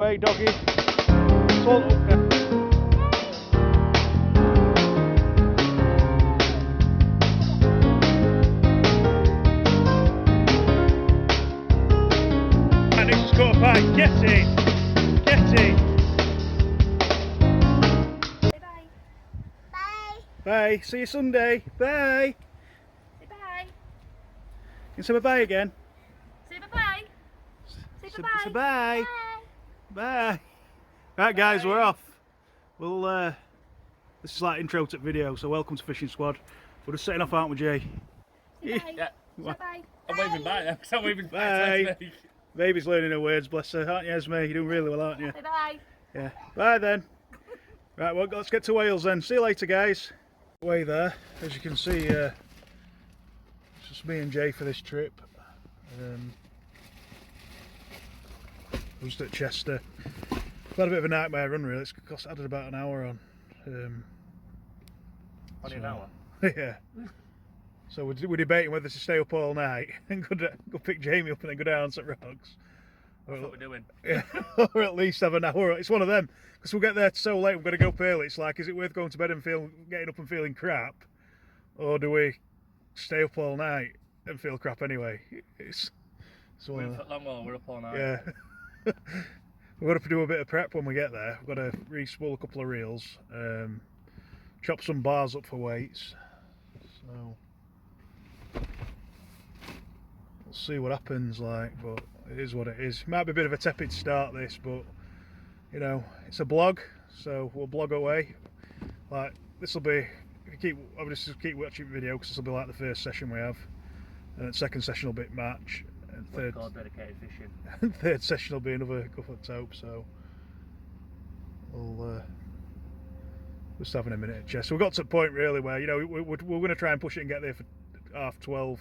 way, doggy. It's all okay. And this is quarter back. Get in. Get in. Bye. Bye. Bye. See you Sunday. Bye. Say bye. You can say bye again. Say bye-bye. Say Say bye-bye. bye. Bye. Bye. Right guys, we're off. We'll this is like intro to the video, so welcome to Fishing Squad. We're just setting off, aren't we, Jay? Say bye. Yeah. Say bye. I'm waving back now because I'm waving Bye. back to me. Baby's learning her words, bless her, aren't you, Esme? You're doing really well, aren't you? Say bye. Yeah. Bye then. Right, well, let's get to Wales then. See you later, guys. Way there, as you can see, it's just me and Jay for this trip. We're just at Chester. We've had a bit of a nightmare run, really. It's cost added about an hour on. Only an hour. Yeah. So we're debating whether to stay up all night and go pick Jamie up and then go down St Rocks. That's what we're doing. Yeah, or at least have an hour. It's one of them, because we'll get there so late. We're going to go up early. It's like, is it worth going to bed and getting up and feeling crap, or do we stay up all night and feel crap anyway? It's one We're of in them. Langwell, we're up all night. Yeah. We've got to do a bit of prep when we get there. We've got to re-spool a couple of reels, chop some bars up for weights. So we'll see what happens, like, but it is what it is. Might be a bit of a tepid start this, but you know, it's a blog, so we'll blog away. Like, this will be, if you obviously keep watching the video, because this will be like the first session we have, and the second session will be match, and Third called dedicated fishing. third session will be another guff at Tope. So we'll just having a minute at chest. So we got to the point really where, you know, we're going to try and push it and get there for 12:30.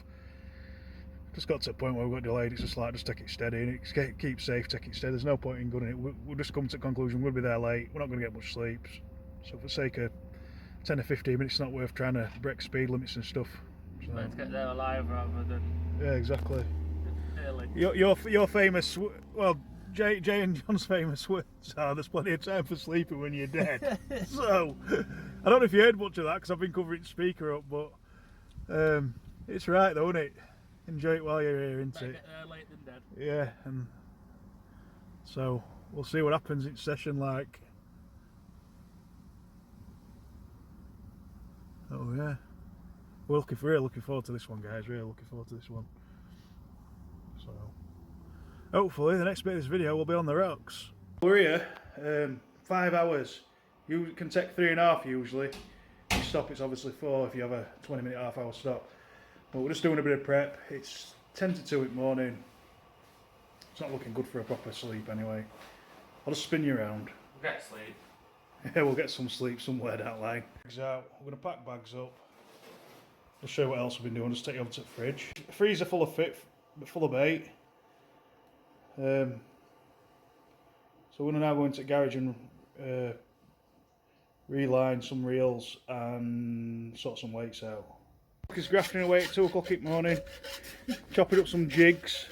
Just got to the point where we got delayed. It's just like, just take it steady and keep safe, take it steady. There's no point in gunning it. We'll just come to the conclusion we're going to be there late. We're not going to get much sleep. So for the sake of 10 or 15 minutes, it's not worth trying to break speed limits and stuff. So, Let's get there alive rather than yeah, exactly. early. Your famous, well, Jay and John's famous words are, there's plenty of time for sleeping when you're dead. So I don't know if you heard much of that, because I've been covering speaker up, but it's right though, isn't it? Enjoy it while you're here, isn't Better it? get there late than dead. Yeah, and so we'll see what happens in session, like. Oh yeah, we're really looking forward to this one, guys. Really looking forward to this one. So hopefully the next bit of this video will be on the rocks. We're here 5 hours. You can take 3.5 usually. You stop, it's obviously 4 if you have a 20-minute half-hour stop. But we're just doing a bit of prep. It's 10 to 2 in the morning. It's not looking good for a proper sleep anyway. I'll just spin you around. We'll get sleep. Yeah, we'll get some sleep somewhere down the line. Bags out. We're going to pack bags up. I'll show you what else we've been doing. Just take you over to the fridge. Freezer full of bait. So we're now going to the garage and reline some reels and sort some weights out. He's grafting away at 2 o'clock in the morning, chopping up some jigs.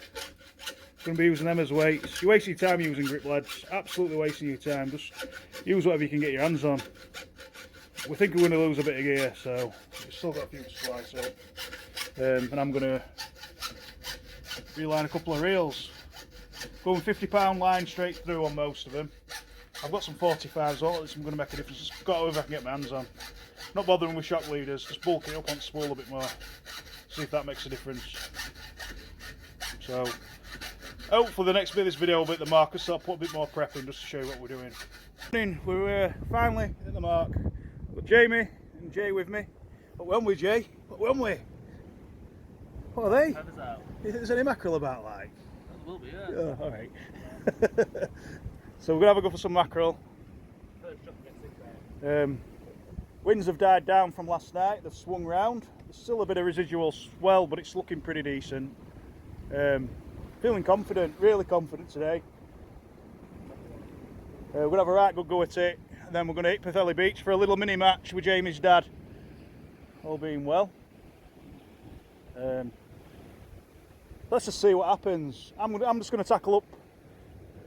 Going to be using them as weights. You're wasting your time using grip, lads. Absolutely wasting your time. Just use whatever you can get your hands on. We think we're going to lose a bit of gear, so we've still got a few to slice up. And I'm going to reline a couple of reels. Going 50-pound line straight through on most of them. I've got some 45s, all this is going to make a difference. Just got whatever I can get my hands on. Not bothering with shock leaders, just bulk it up on spool a bit more. See if that makes a difference. So hopefully the next bit of this video will be at the marker, so I'll put a bit more prep in just to show you what we're doing. We're finally at the mark. I've got Jamie and Jay with me. What when we, Jay? What when we? What are they? Feathers out. Is there any mackerel about, like? There will be, yeah. Oh, alright. So we're going to have a go for some mackerel. First drop gets in there. Winds have died down from last night, they've swung round. There's still a bit of residual swell, but it's looking pretty decent. Feeling confident, really confident today. We're going to have a right good go at it, and then we're going to hit Pwllheli Beach for a little mini match with Jamie's dad. All being well. Let's just see what happens. I'm just going to tackle up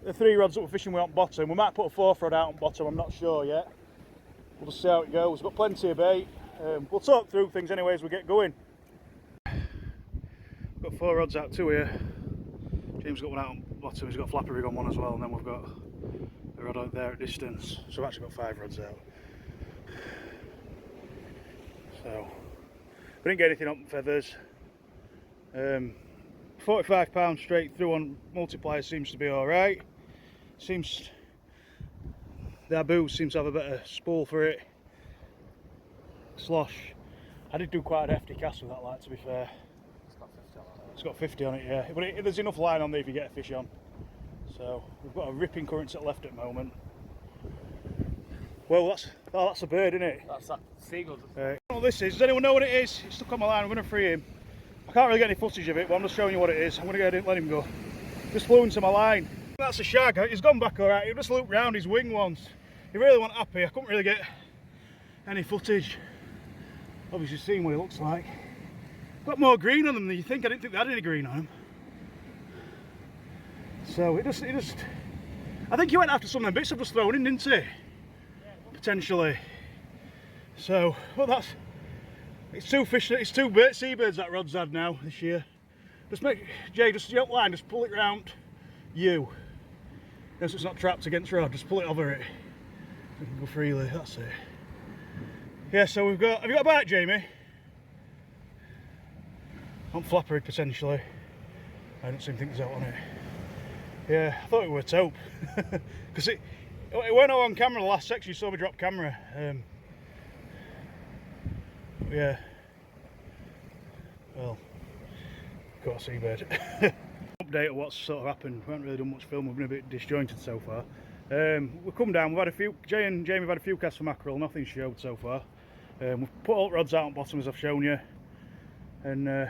the 3 rods that we're fishing with on bottom. We might put a 4th rod out on bottom, I'm not sure yet. We'll just see how it goes. We've got plenty of bait. We'll talk through things anyway as we get going. We've got 4 rods out, 2 here. James got one out on bottom, he's got a flapper rig on one as well, and then we've got a rod out there at distance. So we've actually got 5 rods out. So, we didn't get anything up in feathers. 45 pounds straight through on multiplier seems to be alright. Seems the Abu seems to have a better spool for it. Slosh. I did do quite a hefty cast with that light, to be fair. It's got 50 on it, yeah. But there's enough line on there if you get a fish on. So we've got a ripping current set left at the moment. Well, that's a bird, isn't it? That's that seagull. I don't know what this is. Does anyone know what it is? It's stuck on my line. I'm going to free him. I can't really get any footage of it, but I'm just showing you what it is. I'm going to go ahead and let him go. Just flew into my line. That's a shag. He's gone back alright. He just looped round his wing once. He really wasn't happy. I couldn't really get any footage. Obviously seen what he looks like. Got more green on them than you think. I didn't think they had any green on them. So it just I think he went after some of them bits I've just thrown in, didn't he? Potentially. So, well, it's 2 fish, it's 2 seabirds that rod's had now this year. Just Jay, just your line, just pull it round you. Then so it's not trapped against rod, just pull it over it. You can go freely, that's it. Yeah, so have you got a bite, Jamie? On flapper potentially. I don't seem to think there's out on it. Yeah, I thought it were a taupe. Because it went on camera the last section, you saw me drop camera. Yeah. Well, got a seabird. Update of what's sort of happened. We haven't really done much film, we've been a bit disjointed so far. We've come down, we've had a few, Jay and Jamie have had a few casts for mackerel, nothing showed so far. We've put alt rods out on bottom as I've shown you. And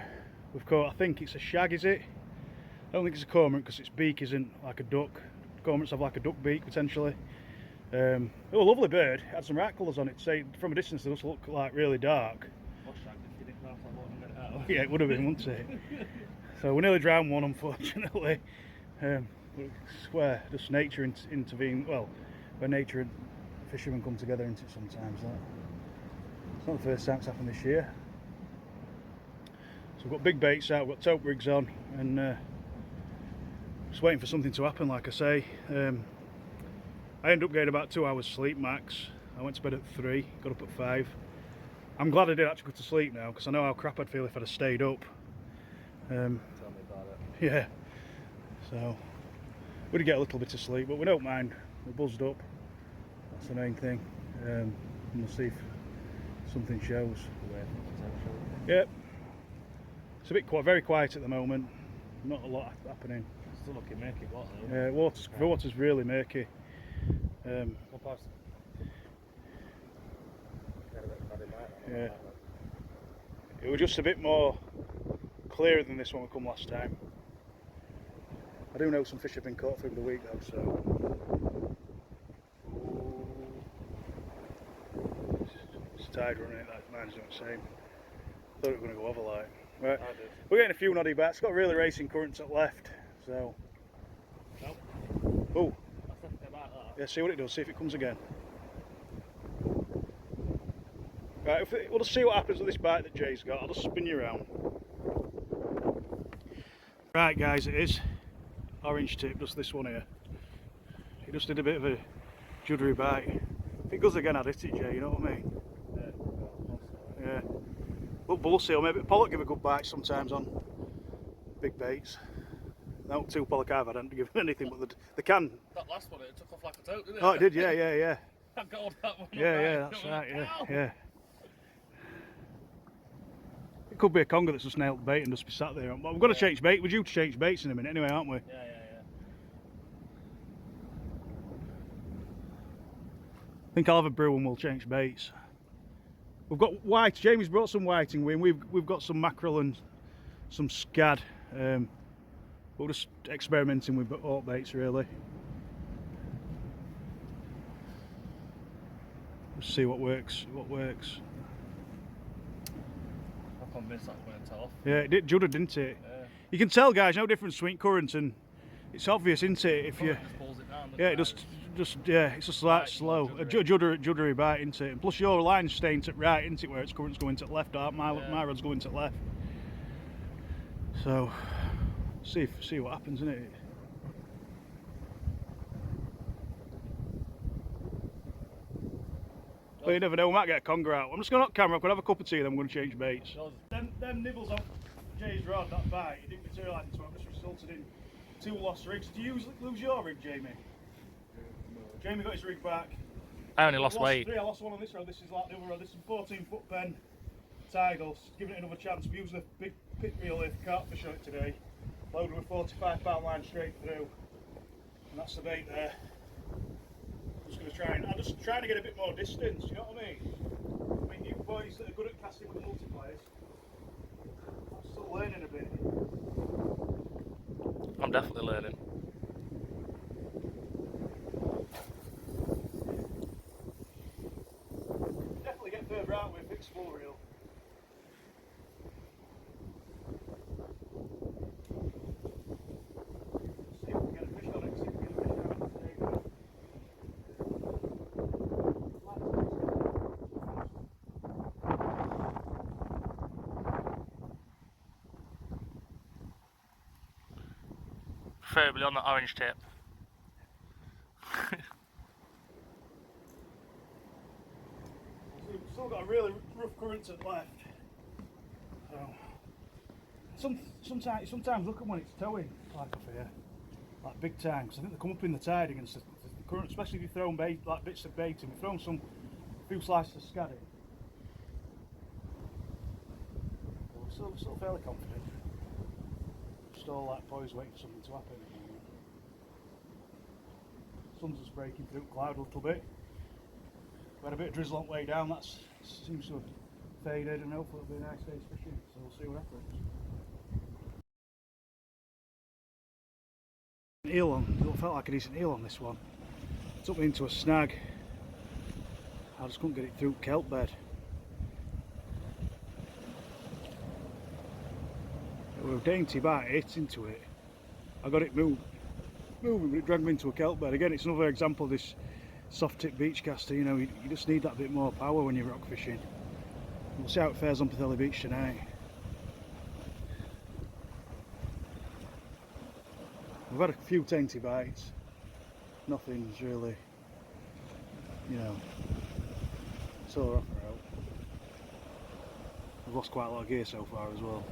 we've caught, I think it's a shag, is it? I don't think it's a cormorant because its beak isn't like a duck. Cormorants have like a duck beak potentially. Oh, a lovely bird. Had some right colours on it. Say from a distance they just look like really dark. Yeah, it would have been, wouldn't it? So we nearly drowned one, unfortunately. But I swear, just nature intervene. Well, where nature and fishermen come together into it sometimes. It's not the first time it's happened this year. So we've got big baits out, we've got taupe rigs on, and just waiting for something to happen, like I say. I ended up getting about 2 hours sleep max. I went to bed at 3, got up at 5. I'm glad I did actually go to sleep now, because I know how crap I'd feel if I'd have stayed up. Tell me about it. Yeah, so we did get a little bit of sleep, but we don't mind. We're buzzed up, that's the main thing. And we'll see if something shows. Yep. It's a bit very quiet at the moment. Not a lot happening. Still looking murky, water. Yeah, water's really murky. Yeah. It was just a bit more clearer than this one we come last time. I do know some fish have been caught through the week though, so it's tide running it, that mine's doing the same. Thought it was going to go over like. Right. We're getting a few noddy bats. It's got really racing currents at left, so. Nope. Oh. About that. Yeah, see what it does, see if it comes again. Right, we'll just see what happens with this bite that Jay's got. I'll just spin you around. Right guys, it is orange tip, just this one here. He just did a bit of a juddery bite. If it goes again, I'd hit it, Jay, you know what I mean? Yeah. Look, bullseye, or maybe pollock give a good bite sometimes on big baits. No, 2 pollock I've had, I haven't given anything, but they can. That last one, it took off like a toad, didn't it? Oh, it did, yeah. I got on that one. Yeah, that's right, yeah. It could be a conger that's just nailed bait and just be sat there. But we've got to change bait. We're due to change baits in a minute anyway, aren't we? Yeah. I think I'll have a brew and we'll change baits. We've got white. Jamie's brought some whiting in. We've got some mackerel and some scad. We're just experimenting with alt baits really. Let's see what works. I'm convinced that's going to tell off. Yeah, it did, juddered, didn't it? Yeah. You can tell, guys, no difference between current and It's obvious, isn't it? If you, Just pulls it down. yeah, it yeah, it's just like Right, slow. A juddery. juddery bite, isn't it? And plus your line's staying to right, isn't it? Where its current's going to the left, my Yeah. rod's going to the left. So, see what happens, isn't it? But you never know, we might get a conger out. I'm just going to camera, I'm going to have a cup of tea, then I'm going to change baits. Them nibbles off Jay's rod, that bite, it didn't materialise into it, just resulted in 2 lost rigs. Did you lose your rig, Jamie? Jamie got his rig back. I only lost weight. 3, I lost one on this rod, this is like the other rod, this is a 14-foot pen tidal, giving it another chance. We used a big pit reel here for carpfish on it today, loaded with 45-pound line straight through, and that's the bait there. I'm just trying to get a bit more distance, you know what I mean? I mean, you boys that are good at casting with multipliers, I'm still learning a bit. I'm definitely learning. Definitely get further out with a fixed full reel. See if we can get a fish on it, see if we can get a fish out today. Preferably on the orange tip. We've still got a really rough current to the left. So, sometimes look at when it's towing, like up here, like big time, because I think they come up in the tide against the current, especially if you've thrown bait, like bits of bait, and we've thrown a few slices of scad in. But we're still fairly confident. Just all like poised waiting for something to happen. Sun's just breaking through the cloud a little bit. We had a bit of drizzle on the way down, that seems to have faded, and hopefully it'll be a nice day's fishing, so we'll see what happens. Eel on, it felt like a decent eel on this one. It took me into a snag. I just couldn't get it through kelp bed. It was a dainty bite, hit into it. I got it moving, but it dragged me into a kelp bed. Again, it's another example of this soft tip beach caster, you know, you just need that bit more power when you're rock fishing. We'll see how it fares on Pwllheli Beach tonight. We've had a few dainty bites, nothing's really, you know, sore off or out. We've lost quite a lot of gear so far as well.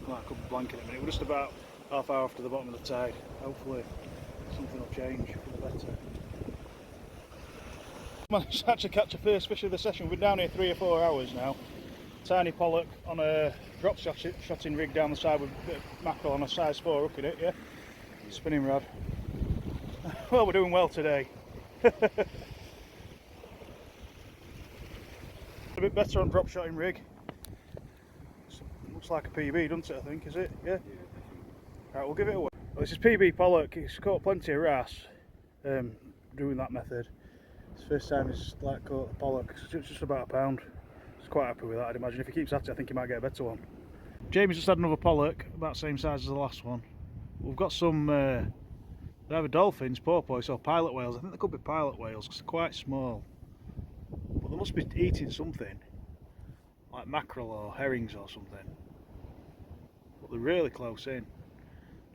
Like a couple of blanket in a minute. We're just about half hour after the bottom of the tide. Hopefully something will change for the better. Managed to actually catch a first fish of the session. We've been down here 3 or 4 hours now. Tiny pollock on a drop shotting rig down the side with a bit of mackerel on a size 4 hook in it, yeah? Spinning rod. Well, we're doing well today. A bit better on drop shotting rig. Looks like a PB, doesn't it, I think, is it? Yeah? Right, we'll give it away. Well, this is PB pollock. He's caught plenty of wrasse doing that method. It's the first time he's like caught a pollock. It's just about a pound. He's quite happy with that, I'd imagine. If he keeps at it, I think he might get a better one. Jamie's just had another pollock, about the same size as the last one. We've got some they're either dolphins, porpoise or pilot whales. I think they could be pilot whales because they're quite small. But they must be eating something, like mackerel or herrings or something. But they're really close in,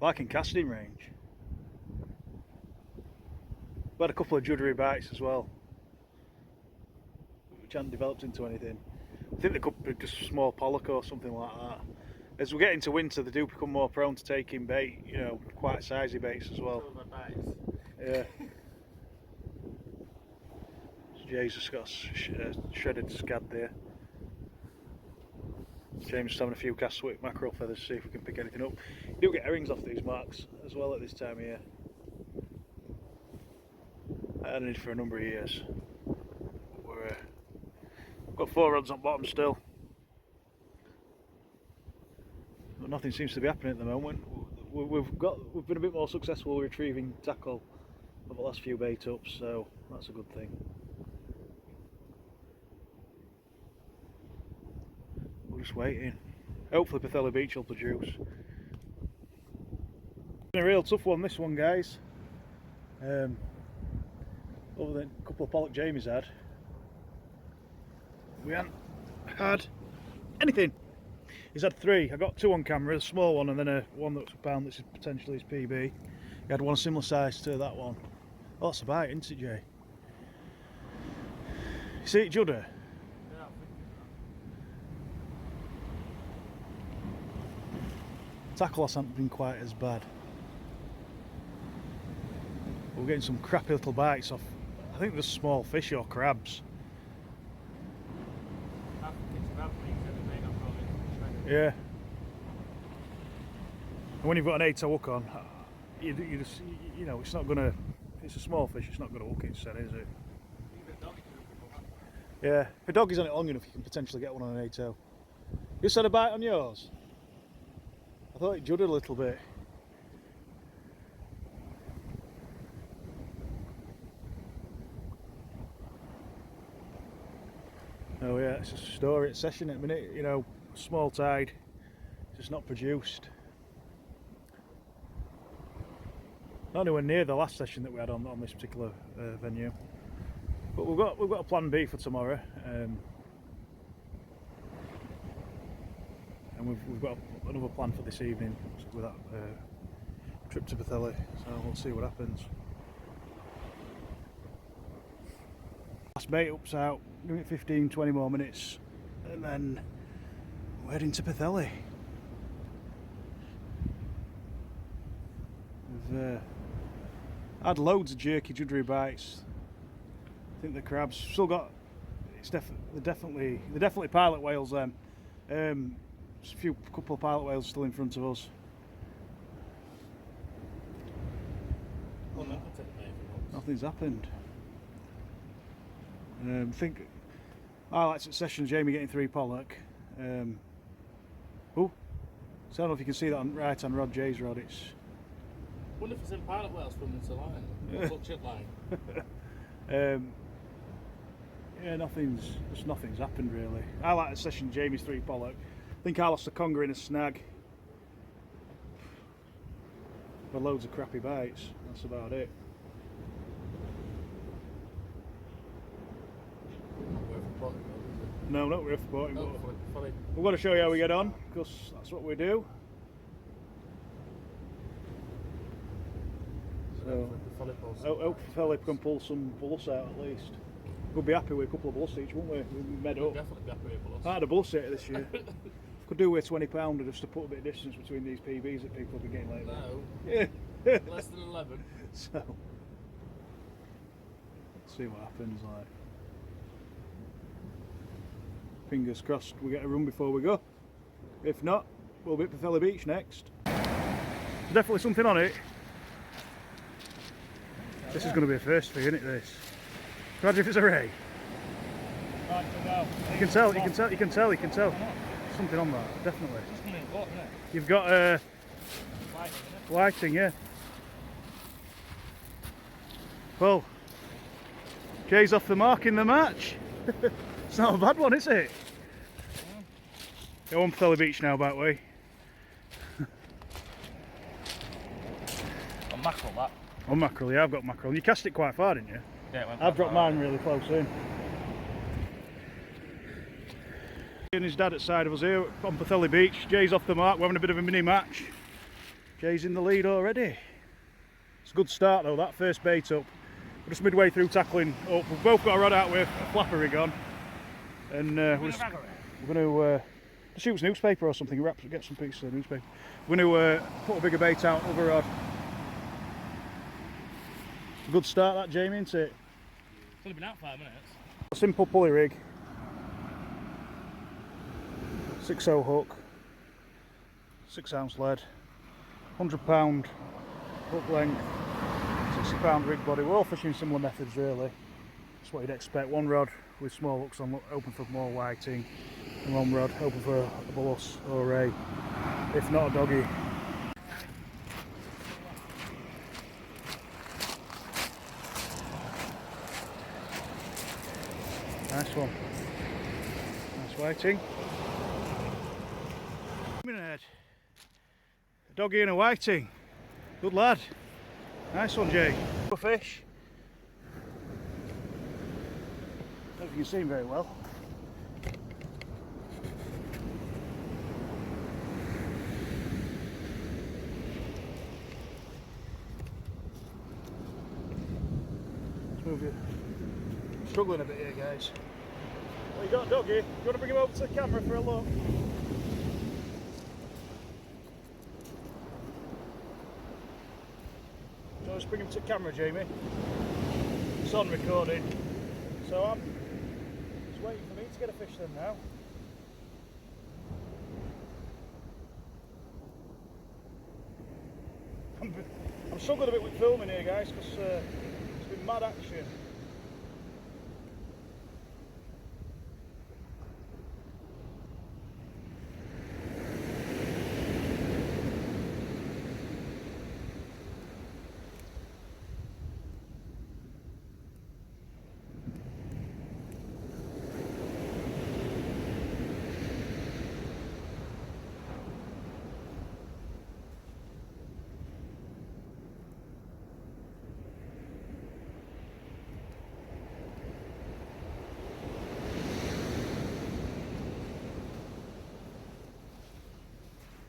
like in casting range. We've had a couple of juddery bites as well, which haven't developed into anything. I think they could be just small pollock or something like that. As we get into winter, they do become more prone to taking bait, you know, quite sizey baits as well. Yeah. Jay's just got a shredded scad there. James just having a few casts with mackerel feathers to see if we can pick anything up. You do get herrings off these marks as well at this time of year. I hadn't had it for a number of years. We've got 4 rods on bottom still. But nothing seems to be happening at the moment. We've been a bit more successful retrieving tackle over the last few bait ups, so that's a good thing. we're just waiting. Hopefully Pwllheli Beach will produce. Been a real tough one, this one, guys. Other than a couple of pollock Jamie's had, we haven't had anything. He's had 3. I got 2 on camera, a small one and then one that's a pound that's potentially his PB. He had one similar size to that one. Oh, that's a bite, isn't it, Jay? You see it, Judder? Tackle loss hasn't been quite as bad. We're getting some crappy little bites off, I think there's small fish or crabs. Yeah. And when you've got an 8-toe hook on, you just, you know, it's not gonna, if it's a small fish, it's not gonna hook it, said, is it? Yeah, if a dog is on it long enough, you can potentially get one on an 8-toe. You just had a bite on yours? I thought it juddered a little bit. Oh yeah, it's a story, it's session at the minute, you know, small tide, it's just not produced. Not anywhere near the last session that we had on this particular venue. But we've got a plan B for tomorrow, and we've got another plan for this evening with that trip to Pwllheli. So we'll see what happens. Last bait up's out. Give it 15-20 more minutes, and then we're heading to Pwllheli. We've had loads of jerky juddery bites. I think the crabs still got. They're definitely pilot whales. Then, just a couple of pilot whales still in front of us. Nothing's happened. I think highlights at session. Jamie getting 3 pollock. Oh, so I don't know if you can see that on right hand rod, Jay's rod. It's. Wonder if it's in pilot whales swimming to line. Look, chip line. Yeah, nothing's happened really. I like the session, Jamie's 3 pollock. I think I lost a conger in a snag. With loads of crappy bites, that's about it. No, not worth boating, but we've got to show you how we get on, because that's what we do. So, hope Philip can pull some bullets out at least. We'll be happy with a couple of bullets each, won't we? We made up. Definitely be happy with bullets. I had a bull sitter this year. Could do with a 20-pounder just to put a bit of distance between these PBs that people have been getting lately. No. Yeah. Less than 11. So, let's see what happens. Like, fingers crossed we get a run before we go. If not, we'll be at Pwllheli Beach next. There's definitely something on it. This is going to be a first for you, isn't it? This. Imagine if it's a ray. You can tell. Something on that, definitely. You've got lighting, yeah. Well, Jay's off the mark in the match. It's not a bad one, is it? Go on Pwllheli Beach now, by the way. On mackerel, that. On mackerel, yeah, I've got mackerel. You cast it quite far, didn't you? Yeah, it went I've dropped mine really close in. And his dad at side of us here on Pwllheli Beach. Jay's off the mark, we're having a bit of a mini match. Jay's in the lead already. It's a good start though, that first bait up. We're just midway through tackling up. We've both got a rod out with a flapper rig on. And we're going to shoot some newspaper or something, get some pieces of newspaper. We're going to put a bigger bait out, another rod. It's a good start that, Jamie, isn't it? It's only been out 5 minutes. A simple pulley rig. 6/0 hook. 6-ounce lead. 100-pound hook length. 60-pound rig body. We're all fishing similar methods really. That's what you'd expect. One rod with small hooks on, open for more whiting. And one rod open for a bullus or a ray. If not a doggy. Nice one. Nice whiting. evening, Ed. A doggy and a whiting. Good lad. Nice one, Jay. Good fish. I don't know if you can see him very well. Let's move you. Struggling a bit here, guys. Well, you got a doggy. You want to bring him over to the camera for a look? Just bring him to the camera, Jamie. It's on recording. So I'm just waiting for me to get a fish then now. I'm struggling a bit with filming here, guys, because it's been mad action.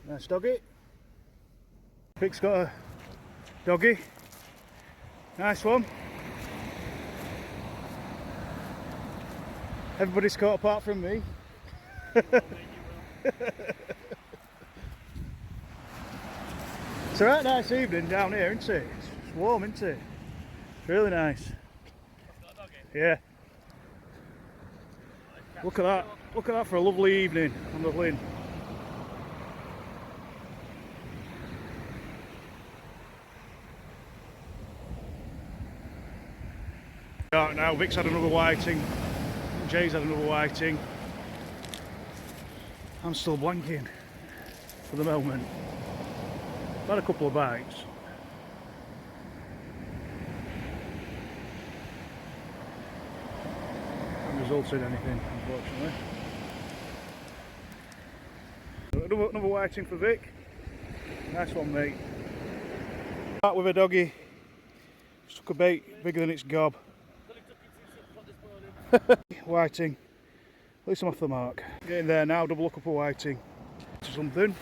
Nice doggy. Vic's got a doggy. Nice one. Everybody's caught apart from me. It's a right nice evening down here, isn't it? It's warm, isn't it? It's really nice. Yeah. Look at that. Look at that for a lovely evening on the Lynn. Right now, Vic's had another whiting, Jay's had another whiting. I'm still blanking for the moment. I've had a couple of bites. Hasn't resulted in anything, unfortunately. Another whiting for Vic. Nice one, mate. Back with a doggy. Stuck a bait bigger than its gob. Whiting, at least I'm off the mark. Getting there now, double look up a whiting. To something.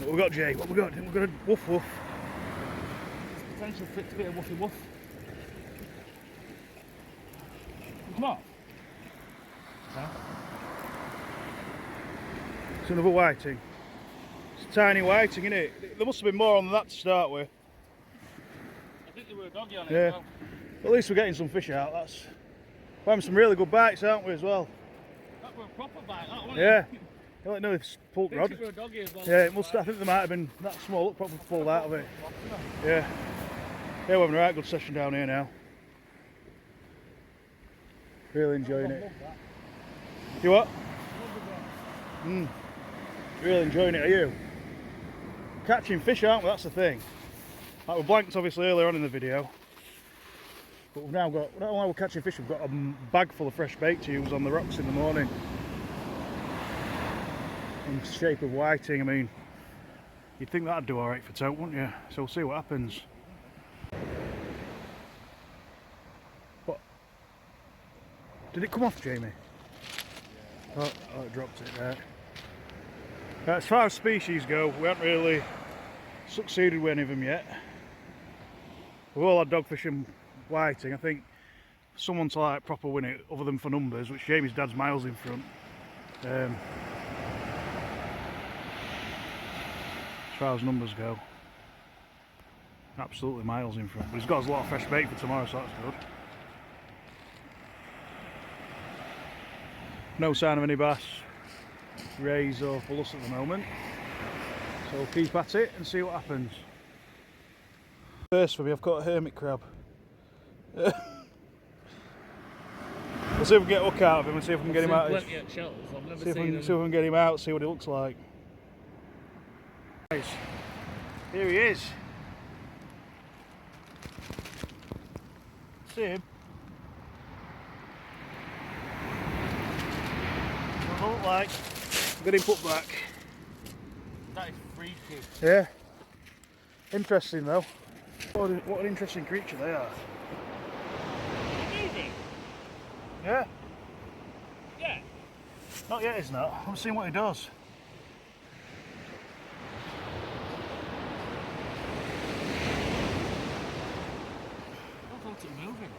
What we got, Jay? What we got? We've got a woof woof. There's potential for it to be a woofy woof. Come on. It's another whiting. It's a tiny whiting, isn't it? There must have been more on that to start with. I think there were a doggy on it Yeah. as well. At least we're getting some fish out. We're having some really good bites, aren't we, as well? That were a proper bite, that wasn't Yeah. it? I don't know if it's pulled I rod. think it were a doggy as well. Yeah, it must. I think there might have been that small. It probably pulled out of it. Yeah. Yeah, we're having a right good session down here now. Really enjoying it. You what? Really enjoying it, are you? Catching fish, aren't we? That's the thing. Like we blanked obviously earlier on in the video. But we've now got, not only are we catching fish, we've got a bag full of fresh bait to use on the rocks in the morning. In the shape of whiting, I mean, you'd think that'd do alright for tote, wouldn't you? So we'll see what happens. What? Did it come off, Jamie? Yeah. Oh, it dropped it there. As far as species go, we haven't really succeeded with any of them yet. We've all had dogfish and whiting. I think someone to like proper win it, other than for numbers, which Jamie's dad's miles in front. As far as numbers go, absolutely miles in front. But he's got us a lot of fresh bait for tomorrow, so that's good. No sign of any bass, rays or pullus at the moment. So we'll keep at it and see what happens. First for me, I've caught a hermit crab. We'll see if we can get a hook out of him and see if we can get him out. Plenty at shelters. I've never See if we seen can get him out, see what he looks like. Guys, here he is. See him? What does it look like? Get him put back. That is freaky. Yeah. Interesting though. What an interesting creature they are. Moving? Yeah. Yeah. Not yet, he's not. I'm seeing what he does. I thought it was moving.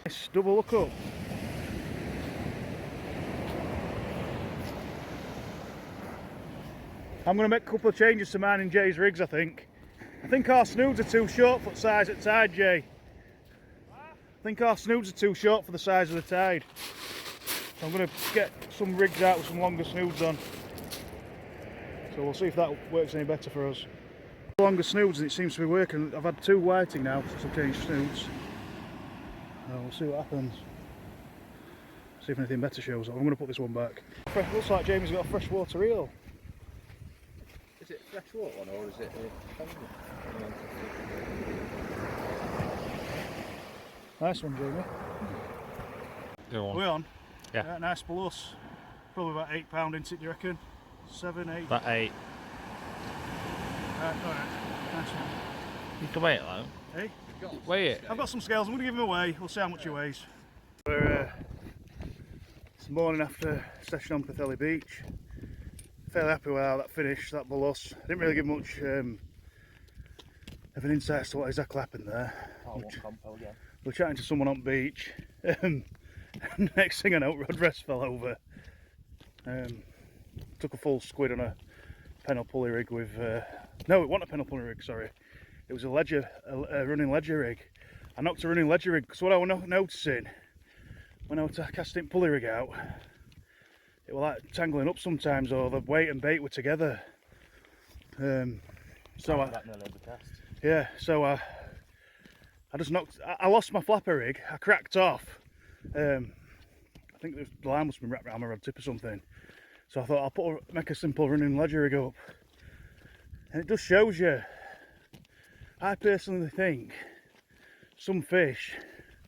Let's double look up. I'm going to make a couple of changes to mine and Jay's rigs, I think. I think our snoods are too short for the size at tide, Jay. I think our snoods are too short for the size of the tide. So I'm going to get some rigs out with some longer snoods on. So we'll see if that works any better for us. Longer snoods and it seems to be working. I've had 2 whiting now since I've changed snoods. We'll see what happens. See if anything better shows up. I'm going to put this one back. Looks like Jamie's got a freshwater reel. Is it a freshwater one or is it a pond? Nice one, Jamie. Go on. Are we on? Yeah. Nice plus. Probably about £8 into it, do you reckon? 7, 8. About 8. Alright, nice one. You can weigh it though. Hey? Weigh it. I've got some scales, I'm going to give him away. We'll see how much he weighs. It's the morning after session on Pwllheli Beach. Fairly happy with how that finished, that ballus. I didn't really give much of an insight as to what exactly happened there. We're chatting to someone on the beach. Next thing I know, Rod Rest fell over. Took a full squid on a Pennell pulley rig with... no, it wasn't a Pennell pulley rig, sorry. It was a running ledger rig. I knocked a running ledger rig because what I was noticing when I was casting pulley rig out, it was like tangling up sometimes, or the weight and bait were together. So I just knocked. I lost my flapper rig. I cracked off. I think the line must have been wrapped around my rod tip or something. So I thought I'll make a simple running ledger rig up, and it just shows you. I personally think some fish,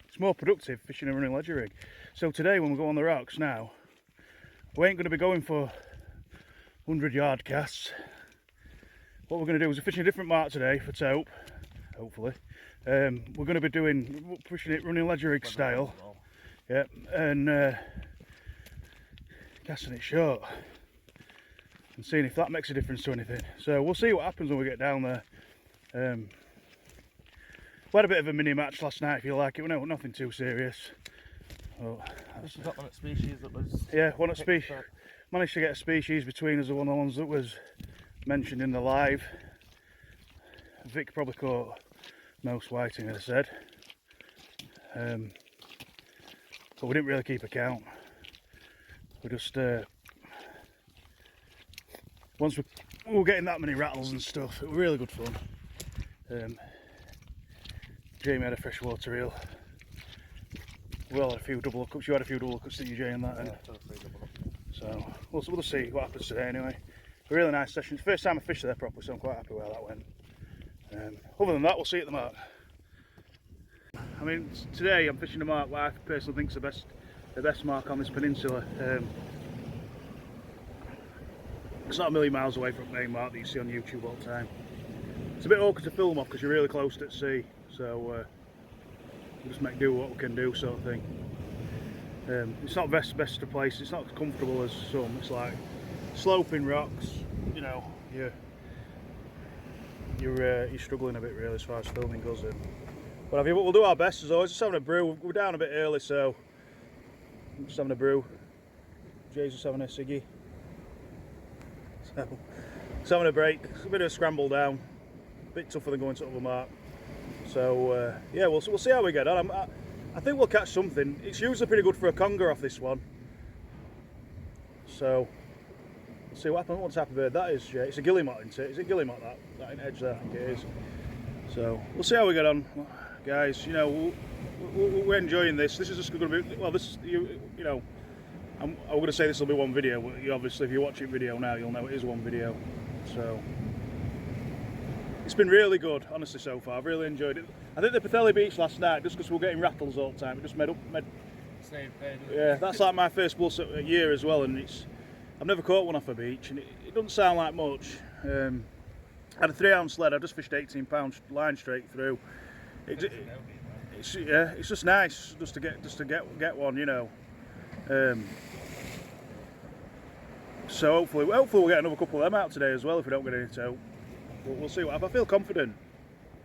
it's more productive fishing a running ledger rig. So today when we go on the rocks now, we ain't going to be going for 100-yard casts. What we're going to do is we're fishing a different mark today for taupe, hopefully. We're going to be pushing it running ledger rig style. Yep, and casting it short and seeing if that makes a difference to anything. So we'll see what happens when we get down there. We had a bit of a mini match last night, if you like it. Nothing too serious. Oh, This got one at species that was... yeah, one at species. Managed to get a species between us, one of the ones that was mentioned in the live. Vic probably caught most whiting, as I said. But we didn't really keep a count. We just once we were getting that many rattles and stuff, it was really good fun. Jamie had a freshwater reel. We all had a few double hookups. You had a few double hookups, didn't you, Jay, on that end? So we'll see what happens today anyway. A really nice session. It's the first time I fished there properly, so I'm quite happy with how that went. Other than that, we'll see at the mark. I mean, today I'm fishing the mark what I personally think is the best mark on this peninsula. It's not a million miles away from the main mark that you see on YouTube all the time. It's a bit awkward to film off because you're really close to the sea, so we'll just make do what we can do, sort of thing. It's not best of place. It's not as comfortable as some. It's like sloping rocks. You know, you're struggling a bit really as far as filming goes. But we'll do our best as always. Just having a brew. We're down a bit early, so I'm just having a brew. Jay's just having a ciggy. So just having a break. It's a bit of a scramble down. A bit tougher than going to the mark. So yeah, we'll see how we get on. I think we'll catch something. It's usually pretty good for a conger off this one. So we'll see what happens. What type of bird that is, Jay? It's a guillemot, isn't it? Is it guillemot that edge there? I think it is. So we'll see how we get on, guys. You know, we're enjoying this. This is just going to be well. This you know. I'm going to say this will be one video, but obviously if you're watching video now, you'll know it is one video. So it's been really good, honestly, so far. I've really enjoyed it. I think the Pwllheli Beach last night, just because we were getting rattles all the time, it just made Same pain. yeah, that's like my first bull a year as well, and I've never caught one off a beach, and it doesn't sound like much. I had a 3-ounce lead. I just fished 18-pound line straight through. It's just nice just to get one, you know. So hopefully we'll get another couple of them out today as well if we don't get any tote. We'll see what happens. I feel confident.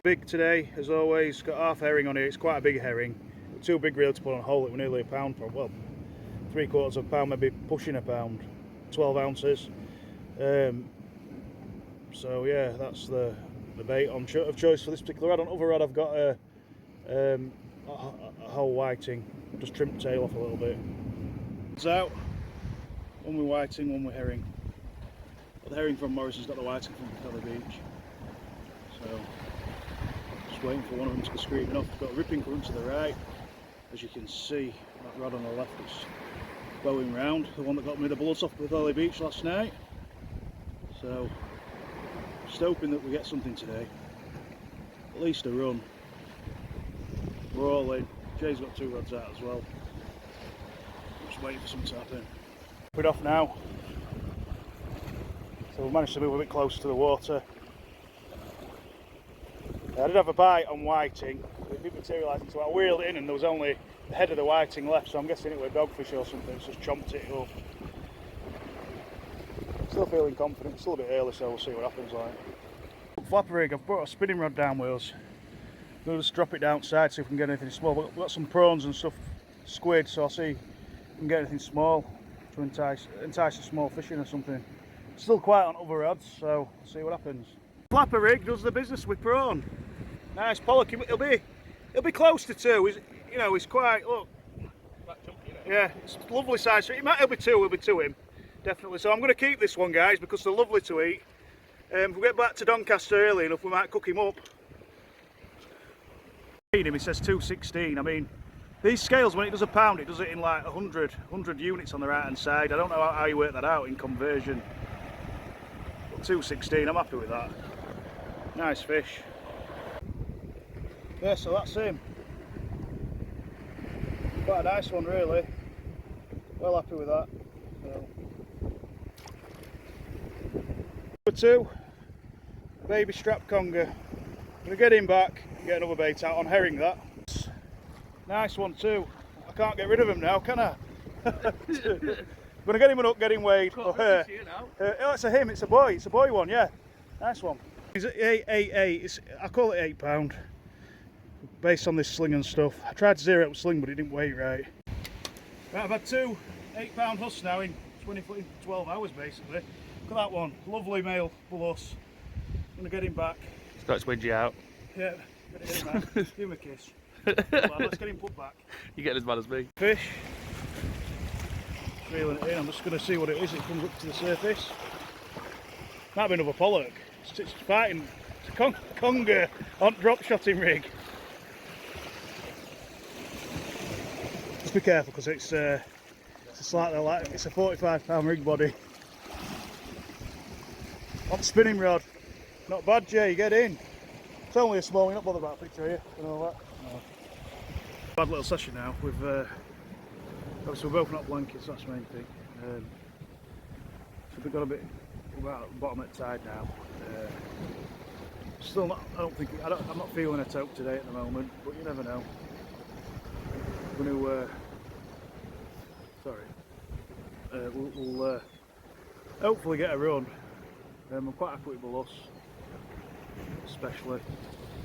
Big today, as always. Got half herring on here. It's quite a big herring. Too big really to put on a hole. It was nearly a pound. Well, 3/4 of a pound, maybe pushing a pound. 12 ounces. So yeah, that's the bait of choice for this particular rod. On other rod, I've got a whole whiting. Just trimmed the tail off a little bit. It's out. One with whiting, one with herring. Got the herring from Morrison's, got the whiting from Kelly Beach. So just waiting for one of them to go screaming off. Got a ripping current to the right. As you can see, that rod on the left is going round. The one that got me the bullets off with Kelly Beach last night. So just hoping that we get something today. At least a run. We're all in. Jay's got 2 rods out as well. Just waiting for something to happen. We're off now. So we managed to move a bit closer to the water. I did have a bite on whiting, but it didn't materialise until I wheeled it in and there was only the head of the whiting left, so I'm guessing it was dogfish or something. It's just chomped it up. Still feeling confident, still a bit early, so we'll see what happens like. Flapper rig, I've brought a spinning rod down with us. We'll just drop it downside, see if we can get anything small. We've got some prawns and stuff, squid, so I'll see if we can get anything small to entice a small fish in or something. Still quiet on other rods, so we'll see what happens. Flapper rig does the business with prawn. Nice pollock. It'll be close to 2. You know, he's quite, look. Yeah, it's a lovely size. It'll be 2. It'll be 2 him, definitely. So I'm going to keep this one, guys, because they're lovely to eat. If we get back to Doncaster early enough, we might cook him up. He says 216. I mean, these scales, when it does a pound, it does it in like 100 units on the right hand side. I don't know how you work that out in conversion. But 216, I'm happy with that. Nice fish. Yeah, so that's him. Quite a nice one, really. Well happy with that. So. Number 2, baby strap conger. Gonna get him back and get another bait out on herring. That nice one too. I can't get rid of him now, can I? Gonna get him up, get him weighed. Oh, it's a him. It's a boy. It's a boy one. Yeah, nice one. He's at 8. I call it £8, based on this sling and stuff. I tried to zero out the sling, but it didn't weigh right. Right, I've had 2 £8 husks now in 12 hours basically. Look at that one. Lovely male bull huss. I'm gonna get him back. It's got its wedgie out. Yeah, get it in, man. Give him a kiss. Well, let's get him put back. You're getting as bad as me. Fish. Reeling it in. I'm just going to see what it is. It comes up to the surface. Might be another pollock. It's fighting. It's a conger on drop shotting rig. Just be careful because it's slightly like it's a 45-pound rig body. On the spinning rod. Not bad, Jay. Get in. It's only a small one. You're not bothered about a picture here and all that. No. Bad little session now. Obviously we're both not blankets. That's the main thing. So we've got a bit about the bottom at the tide now. Still not. I'm not feeling a toke today at the moment, but you never know. I'm going to. We'll hopefully get a run. I'm quite happy with Bull Huss, especially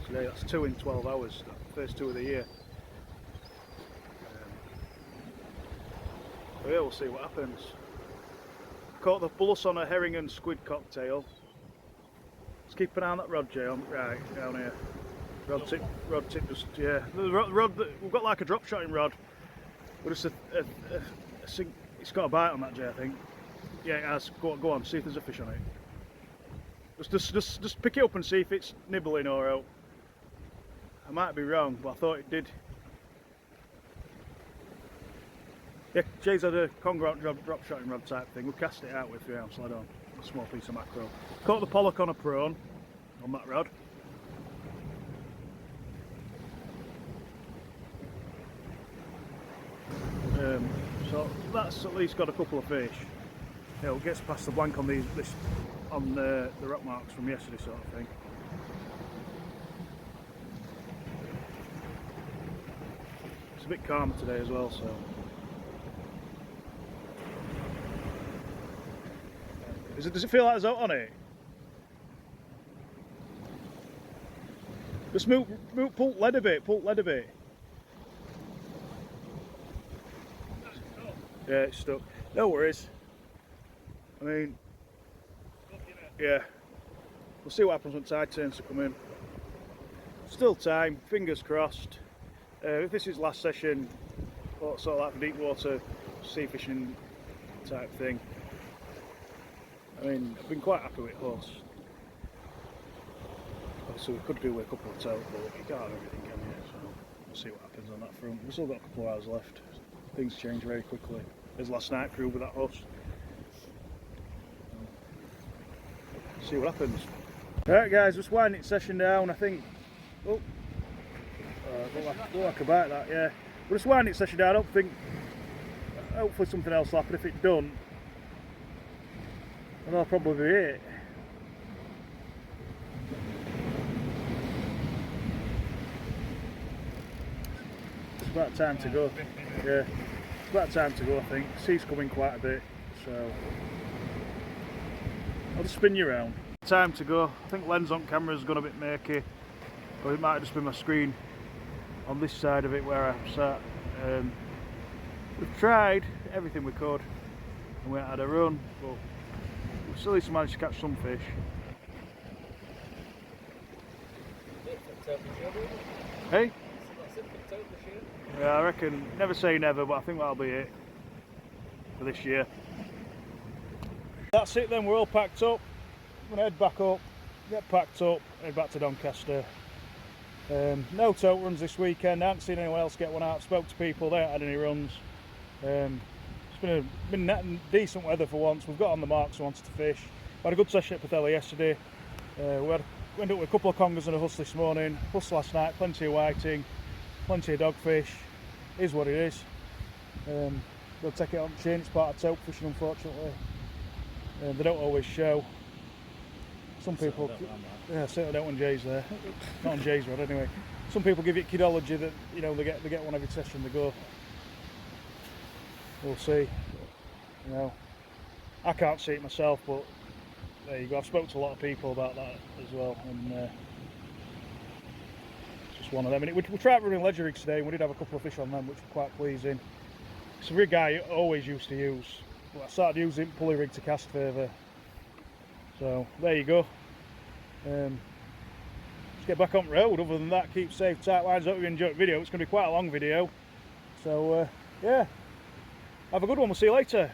today. That's 2 in 12 hours. First 2 of the year. So yeah, we'll see what happens. Caught the Bull Huss on a herring and squid cocktail. Let's keep an eye on that rod, Jay. Right down here. Rod tip, just yeah. The rod we've got like a drop shotting rod, but it's it's got a bite on that, Jay. I think. Yeah, it has. Go on. See if there's a fish on it. Just pick it up and see if it's nibbling or out. I might be wrong, but I thought it did. Yeah, Jay's had a conger out drop shotting rod type thing. We'll cast it out with 3-ounce lead on. A small piece of mackerel. Caught the pollock on a prawn on that rod. So that's at least got a couple of fish. you know, gets past the blank on the rock marks from yesterday, sort of thing. It's a bit calmer today as well, so. Does it feel like there's out on it? Just pull lead a bit, Yeah, it's stuck. No worries. I mean, yeah. We'll see what happens when tide turns to come in. Still time, fingers crossed. If this is last session, sort of like deep water sea fishing type thing. I mean, I've been quite happy with horse. So we could do with a couple of tails, but you can't have everything, can you? So we'll see what happens on that front. We've still got a couple of hours left. Things change very quickly. As last night proved with that horse. See what happens. Alright guys, just winding session down. I think. Oh, look like a bite that, yeah. We're just winding session down. I don't think. Hopefully something else will happen. If it don't, then that'll probably be it. It's about time to go. Yeah, it's about time to go. I think. Sea's coming quite a bit, so I'll just spin you around. Time to go. I think lens on camera has gone a bit murky, or it might have just been my screen on this side of it where I'm sat. We've tried everything we could, and we had a run, but we still at least managed to catch some fish. Hey? Yeah, I reckon, never say never, but I think that'll be it for this year. That's it then, we're all packed up. I'm going to head back up, get packed up, head back to Doncaster. No tote runs this weekend, I haven't seen anyone else get one out. Spoke to people, they haven't had any runs. It's been decent weather for once. We've got on the marks we wanted to fish. We had a good session at Pwllheli yesterday. We ended up with a couple of congers and a huss this morning. Huss last night, plenty of whiting, plenty of dogfish. Is what it is. We'll take it on the chin, it's part of tote fishing unfortunately. They don't always show. Some people, yeah, certainly don't when Jay's there. Not on Jay's rod anyway. Some people give it kidology that, you know, they get one every session they go. We'll see. You know, I can't see it myself, but there you go. I've spoken to a lot of people about that as well, and it's just one of them. And we tried running ledger rigs today, and we did have a couple of fish on them, which were quite pleasing. It's a rig I always used to use, but I started using pulley rig to cast further. So there you go. Let's get back on the road. Other than that, keep safe, tight lines. Hope you enjoyed the video. It's going to be quite a long video. So yeah, have a good one. We'll see you later.